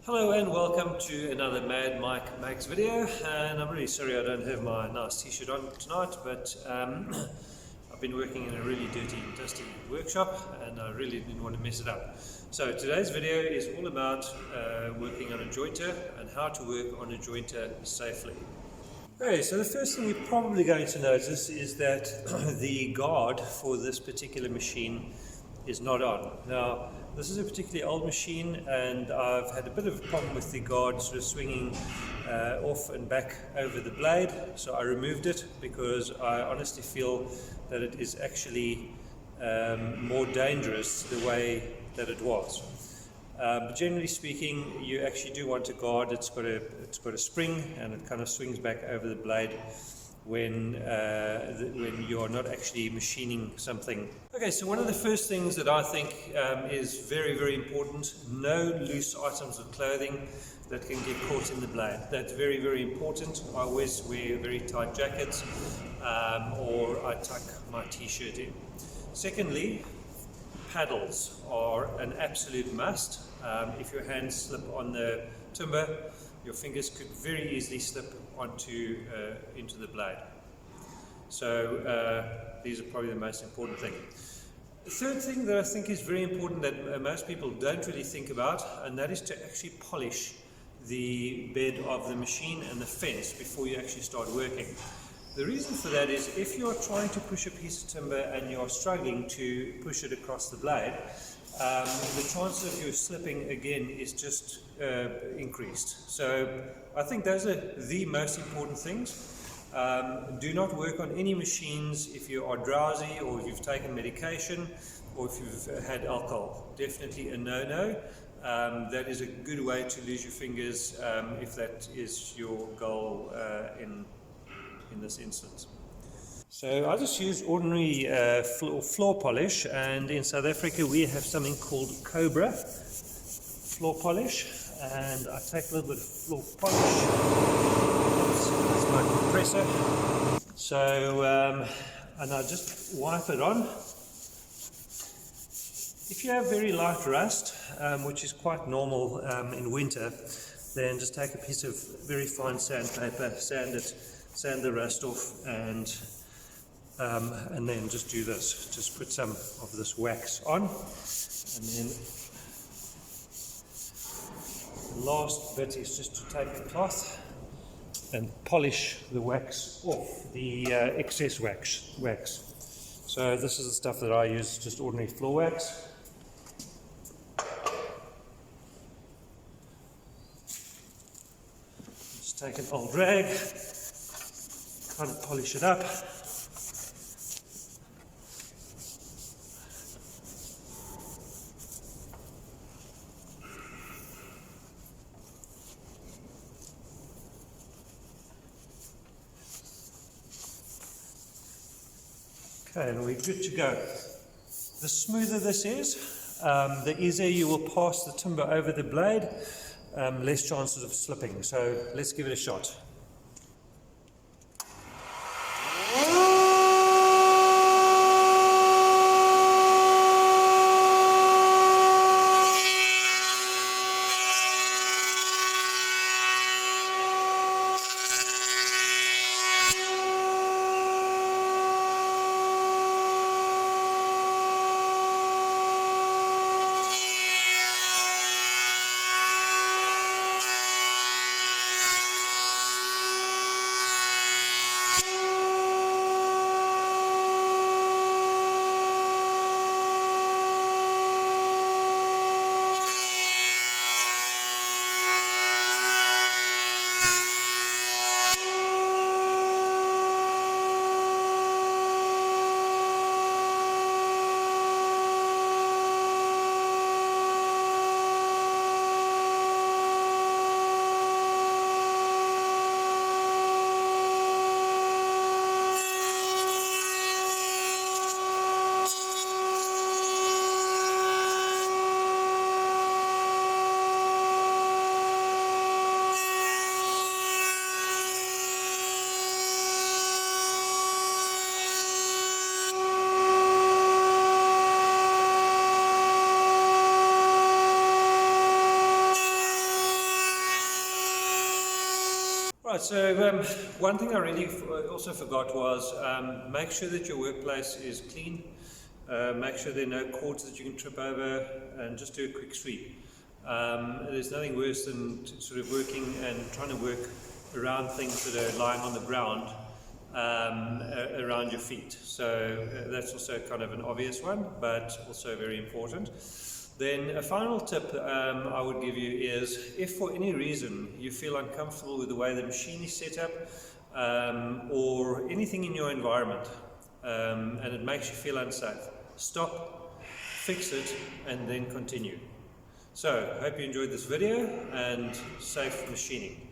Hello and welcome to another Mad Mike Makes video, and I'm really sorry I don't have my nice t-shirt on tonight, but I've been working in a really dirty and dusty workshop and I really didn't want to mess it up. So today's video is all about working on a jointer and how to work on a jointer safely. Okay, so the first thing you're probably going to notice is that the guard for this particular machine is not on. Now, this is a particularly old machine and I've had a bit of a problem with the guard sort of swinging off and back over the blade, so I removed it because I honestly feel that it is actually more dangerous the way that it was. But generally speaking, you actually do want a guard. It's got a spring and it kind of swings back over the blade when you are not actually machining something. Okay, so one of the first things that I think is very, very important: no loose items of clothing that can get caught in the blade. That's very, very important. I always wear very tight jackets or I tuck my t-shirt in. Secondly, paddles are an absolute must. If your hands slip on the timber, your fingers could very easily slip into the blade. So these are probably the most important thing. The third thing that I think is very important that most people don't really think about, and that is to actually polish the bed of the machine and the fence before you actually start working. The reason for that is if you're trying to push a piece of timber and you're struggling to push it across the blade, the chance of you slipping again is just increased. So I think those are the most important things. Do not work on any machines if you are drowsy or if you've taken medication or if you've had alcohol. Definitely a no-no. That is a good way to lose your fingers if that is your goal in this instance. So I just use ordinary floor polish, and in South Africa we have something called Cobra floor polish, and I take a little bit of floor polish. That's my compressor. So and I just wipe it on. If you have very light rust, which is quite normal in winter, then just take a piece of very fine sandpaper, sand the rust off, and then just do this. Just put some of this wax on, and then the last bit is just to take the cloth and polish the wax off, the excess wax. So this is the stuff that I use, just ordinary floor wax. Just take an old rag, kind of polish it up. Okay, and we're good to go. The smoother this is, the easier you will pass the timber over the blade, less chances of slipping. So let's give it a shot. Right, so one thing I really also forgot was make sure that your workplace is clean. Make sure there are no cords that you can trip over, and just do a quick sweep. There's nothing worse than sort of working and trying to work around things that are lying on the ground around your feet. So that's also kind of an obvious one, but also very important. Then a final tip I would give you is, if for any reason you feel uncomfortable with the way the machine is set up, or anything in your environment, and it makes you feel unsafe, stop, fix it, and then continue. So, I hope you enjoyed this video, and safe machining.